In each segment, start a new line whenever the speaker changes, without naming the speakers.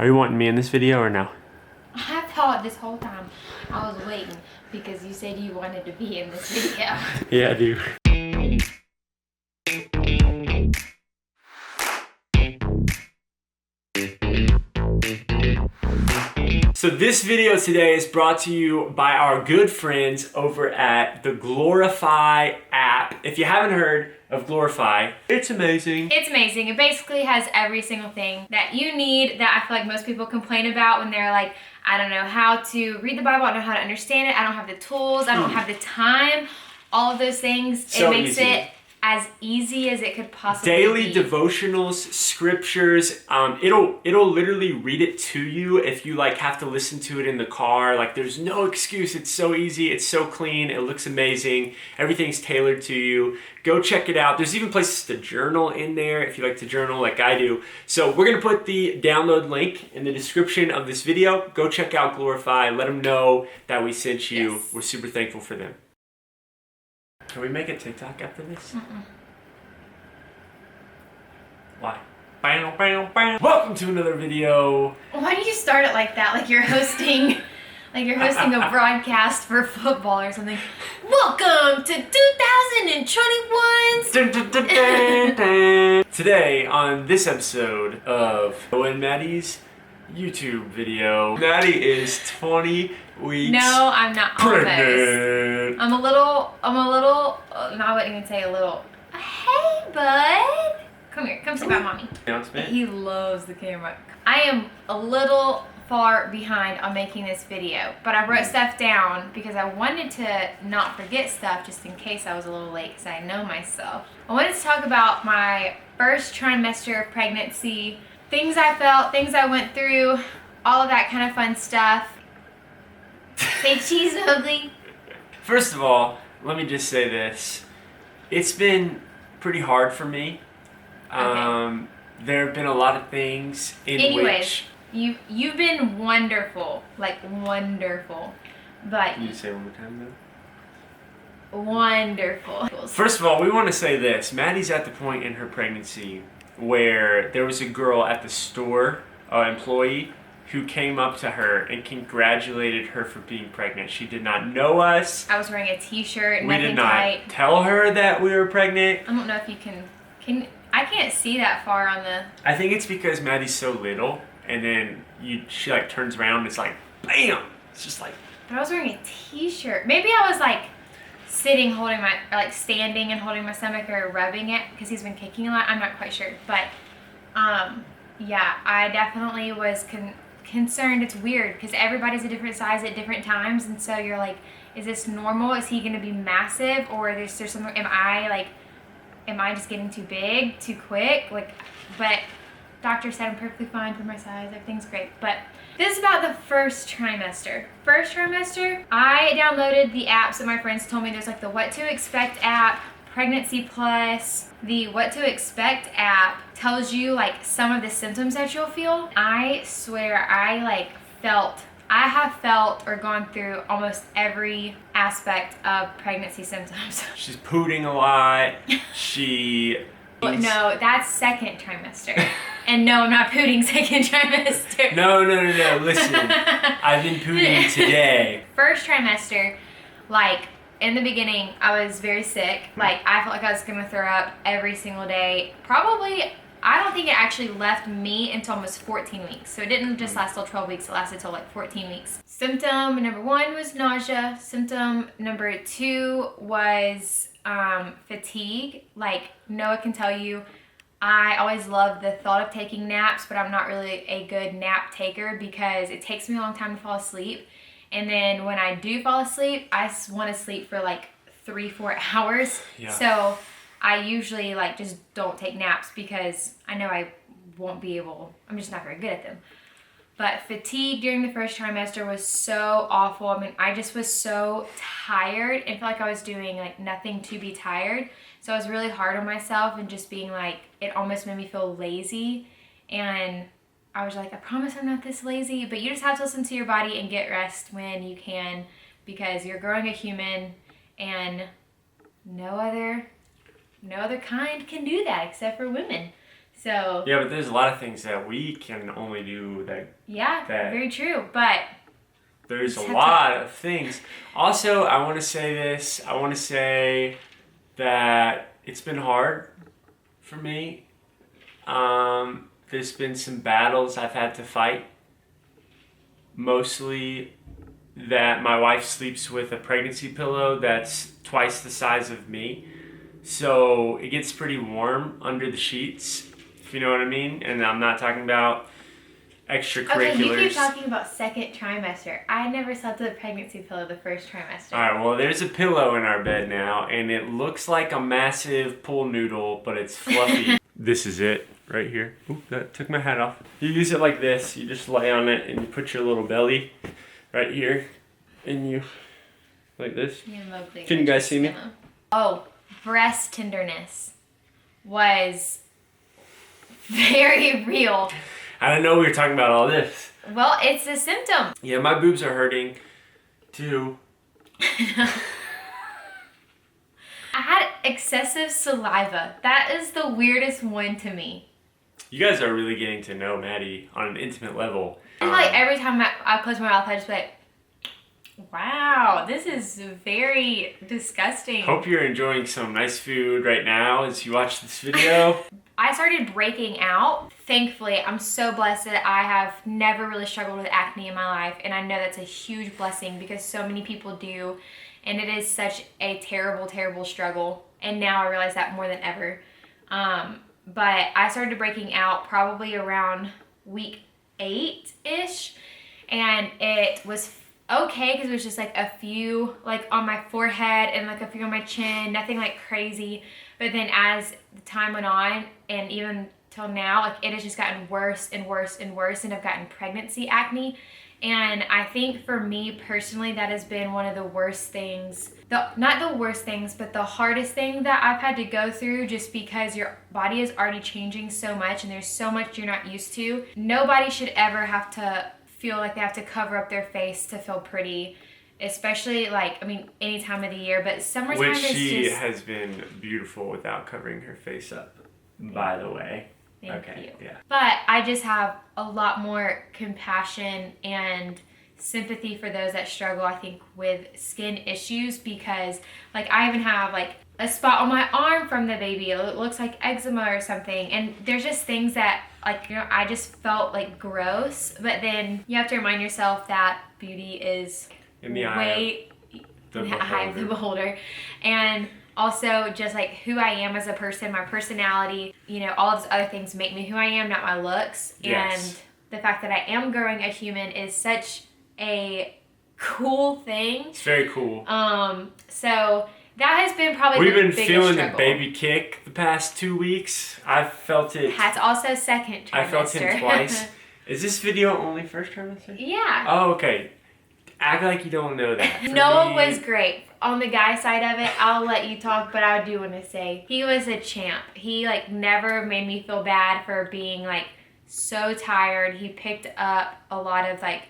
Are you wanting me in this video or no?
I thought this whole time I was waiting because you said you wanted to be in this video.
Yeah, I do. So this video today is brought to you by our good friends over at the Glorify app. If you haven't heard of Glorify, it's amazing.
It's amazing. It basically has every single thing that you need that I feel like most people complain about when they're like, I don't know how to read the Bible, I don't know how to understand it, I don't have the tools, I don't have the time, all of those things.
So
it makes
easy.
it as easy as it could possibly
Daily
be.
devotionals, scriptures, it'll literally read it to you if you like have to listen to it in the car. Like there's no excuse. It's so easy, it's so clean, it looks amazing. Everything's tailored to you. Go check it out. There's even places to journal in there if you like to journal like I do. So we're gonna put the download link in the description of this video. Go check out Glorify. Let them know that we sent you.
Yes.
We're super thankful for them. Can we make a TikTok after this? Why? Bam, bam, bam. Welcome to another video.
Why do you start it like that? Like you're hosting a broadcast for football or something. Welcome to 2021's
Dun, dun, dun, dun, dun. Today on this episode of Maddy's YouTube video, Maddy is 20 weeks
No, I'm not
pregnant.
almost. I'm a little, no, I wouldn't even say a little. Hey, bud. Come here, come sit by mommy.
Announcement.
He loves the camera. I am a little far behind on making this video, but I wrote stuff down because I wanted to not forget stuff just in case I was a little late because I know myself. I wanted to talk about my first trimester of pregnancy, things I felt, things I went through, all of that kind of fun stuff. Say cheese ugly.
First of all, let me just say this. It's been pretty hard for me. There have been a lot of things in which...
You've been wonderful, like wonderful, but...
Can you say it one more time though?
Wonderful.
First of all, we want to say this. Maddy's at the point in her pregnancy where there was a girl at the store, employee, who came up to her and congratulated her for being pregnant. She did not know us.
I was wearing a t-shirt,
We
nothing
did not
tight.
tell her that we were pregnant.
I don't know if you can I can't see that far on the...
I think it's because Maddy's so little, and then she like turns around and it's like, bam! It's just like...
But I was wearing a t-shirt. Maybe I was like sitting holding my, or like standing and holding my stomach or rubbing it because he's been kicking a lot. I'm not quite sure. But yeah, I definitely was concerned. It's weird because everybody's a different size at different times. And so you're like, is this normal? Is he going to be massive? Or is there something, am I just getting too big, too quick? Like, but doctor said I'm perfectly fine for my size. Everything's great. But this is about the first trimester. First trimester, I downloaded the apps that my friends told me. There's like the What to Expect app, Pregnancy Plus. The What to Expect app tells you like some of the symptoms that you'll feel. I swear I have felt or gone through almost every aspect of pregnancy symptoms.
She's pooting a lot. She...
No, that's second trimester. And no, I'm not pooting second trimester.
No. Listen, I've been pooting today.
First trimester, like in the beginning, I was very sick. Like I felt like I was gonna throw up every single day. Probably, I don't think it actually left me until almost 14 weeks. So it didn't just last till 12 weeks, it lasted till like 14 weeks. Symptom number 1 was nausea. Symptom number 2 was fatigue. Like Noah can tell you, I always love the thought of taking naps, but I'm not really a good nap taker because it takes me a long time to fall asleep. And then when I do fall asleep, I want to sleep for like 3-4 hours.
Yeah.
So I usually like just don't take naps because I know I won't be able, I'm just not very good at them. But fatigue during the first trimester was so awful. I mean, I just was so tired and felt like I was doing like nothing to be tired. So I was really hard on myself and just being like, it almost made me feel lazy. And I was like, I promise I'm not this lazy. But you just have to listen to your body and get rest when you can because you're growing a human and no other kind can do that except for women. So
Yeah, but there's a lot of things that we can only do that.
yeah,
That-
very true. But
There's a
Just have
lot of things. Also, I want to say this. I want to say that it's been hard for me. There's been some battles I've had to fight. Mostly that my wife sleeps with a pregnancy pillow that's twice the size of me. So it gets pretty warm under the sheets, if you know what I mean. And I'm not talking about extracurriculars.
okay, you keep talking about second trimester. I never slept with a pregnancy pillow the first trimester.
All right, well, there's a pillow in our bed now, and it looks like a massive pool noodle, but it's fluffy. This is it right here. Oop, that took my hat off. You use it like this. You just lay on it, and you put your little belly right here, and you, like this.
Yeah, Mowgli.
Can you guys see me?
Oh, breast tenderness was very real.
I didn't know we were talking about all this.
Well, it's a symptom.
Yeah, my boobs are hurting, too.
I had excessive saliva. That is the weirdest one to me.
You guys are really getting to know Maddy on an intimate level.
And like every time I close my mouth, I just be like, wow, this is very disgusting.
Hope you're enjoying some nice food right now as you watch this video.
I started breaking out. Thankfully, I'm so blessed that I have never really struggled with acne in my life. And I know that's a huge blessing because so many people do. And it is such a terrible, terrible struggle. And now I realize that more than ever. But I started breaking out probably around week 8-ish. And it was okay because it was just like a few like on my forehead and like a few on my chin. Nothing like crazy. But then as the time went on and even till now, like it has just gotten worse and worse and worse, and I've gotten pregnancy acne. And I think for me personally, that has been one of the worst things, not the worst things, but the hardest thing that I've had to go through, just because your body is already changing so much and there's so much you're not used to. Nobody should ever have to feel like they have to cover up their face to feel pretty. Especially like, I mean, any time of the year, but summertime
Which
is
she
just...
has been beautiful without covering her face up, by the way.
Thank
Okay,
you.
yeah.
But I just have a lot more compassion and sympathy for those that struggle, I think, with skin issues, because like I even have like a spot on my arm from the baby. It looks like eczema or something. And there's just things that like, you know, I just felt like gross. But then you have to remind yourself that beauty is
In the
eye of the beholder. And also just like who I am as a person, my personality, you know, all of those other things make me who I am, not my looks.
Yes.
And the fact that I am growing a human is such a cool thing.
It's very cool.
So that has been probably
We've
the
been
biggest
feeling
struggle.
the baby kick the past 2 weeks. I've felt it.
That's also second trimester.
I felt him twice. Is this video only first trimester?
Yeah.
Oh, okay. Act like you don't know that. For
Noah
me-
was great. On the guy side of it, I'll let you talk, but I do want to say he was a champ. He like never made me feel bad for being like so tired. He picked up a lot of like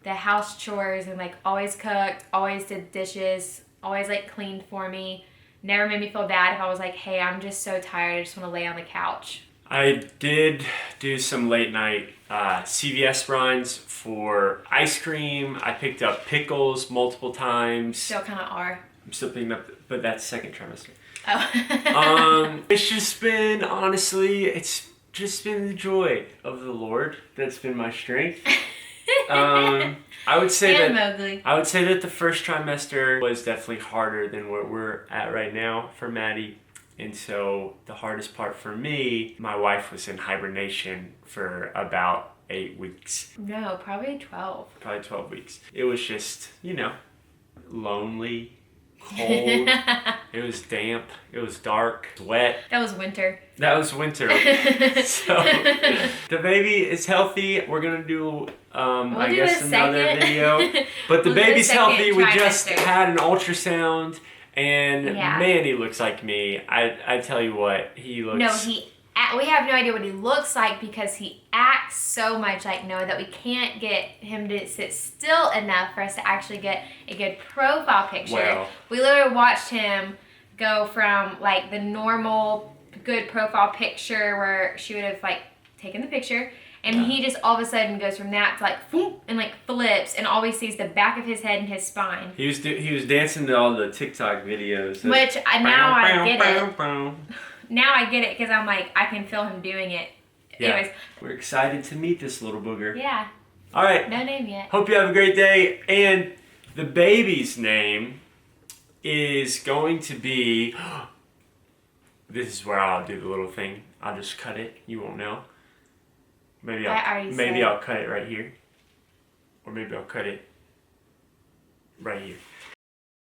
the house chores and like always cooked, always did dishes, always like cleaned for me. Never made me feel bad if I was like, hey, I'm just so tired, I just want to lay on the couch.
I did do some late night CVS runs for ice cream. I picked up pickles multiple times.
Still kind of are.
I'm still picking up, but that's second trimester.
Oh.
It's just been, honestly, it's just been the joy of the Lord that's been my strength. I would say
and
that
Mowgli.
I would say that the first trimester was definitely harder than what we're at right now for Maddy. And so the hardest part for me, my wife was in hibernation for about 8 weeks,
No, probably 12.
probably 12 weeks. It was just, you know, lonely, cold. It was damp. It was dark, wet.
That was winter.
That was winter. So the baby is healthy. We're gonna do I
do
guess
a
another
second.
video. But the
We'll do a
baby's
second
healthy. We just
trimester.
had an ultrasound, and
Yeah.
man, he looks like me. I tell you what, he looks.
No, we have no idea what he looks like because he acts so much like Noah that we can't get him to sit still enough for us to actually get a good profile picture.
Well.
We literally watched him go from like the normal good profile picture where she would have like taken the picture, and he just all of a sudden goes from that to like boom, and like flips and always sees the back of his head and his spine.
He was dancing to all the TikTok videos.
Which now I get it. Now I get it because I'm like, I can feel him doing it.
Yeah.
Anyways.
We're excited to meet this little booger.
Yeah.
All right.
No name yet.
Hope you have a great day. And the baby's name is going to be... This is where I'll do the little thing. I'll just cut it. You won't know. Maybe I'll cut it right here. Or maybe I'll cut it right here.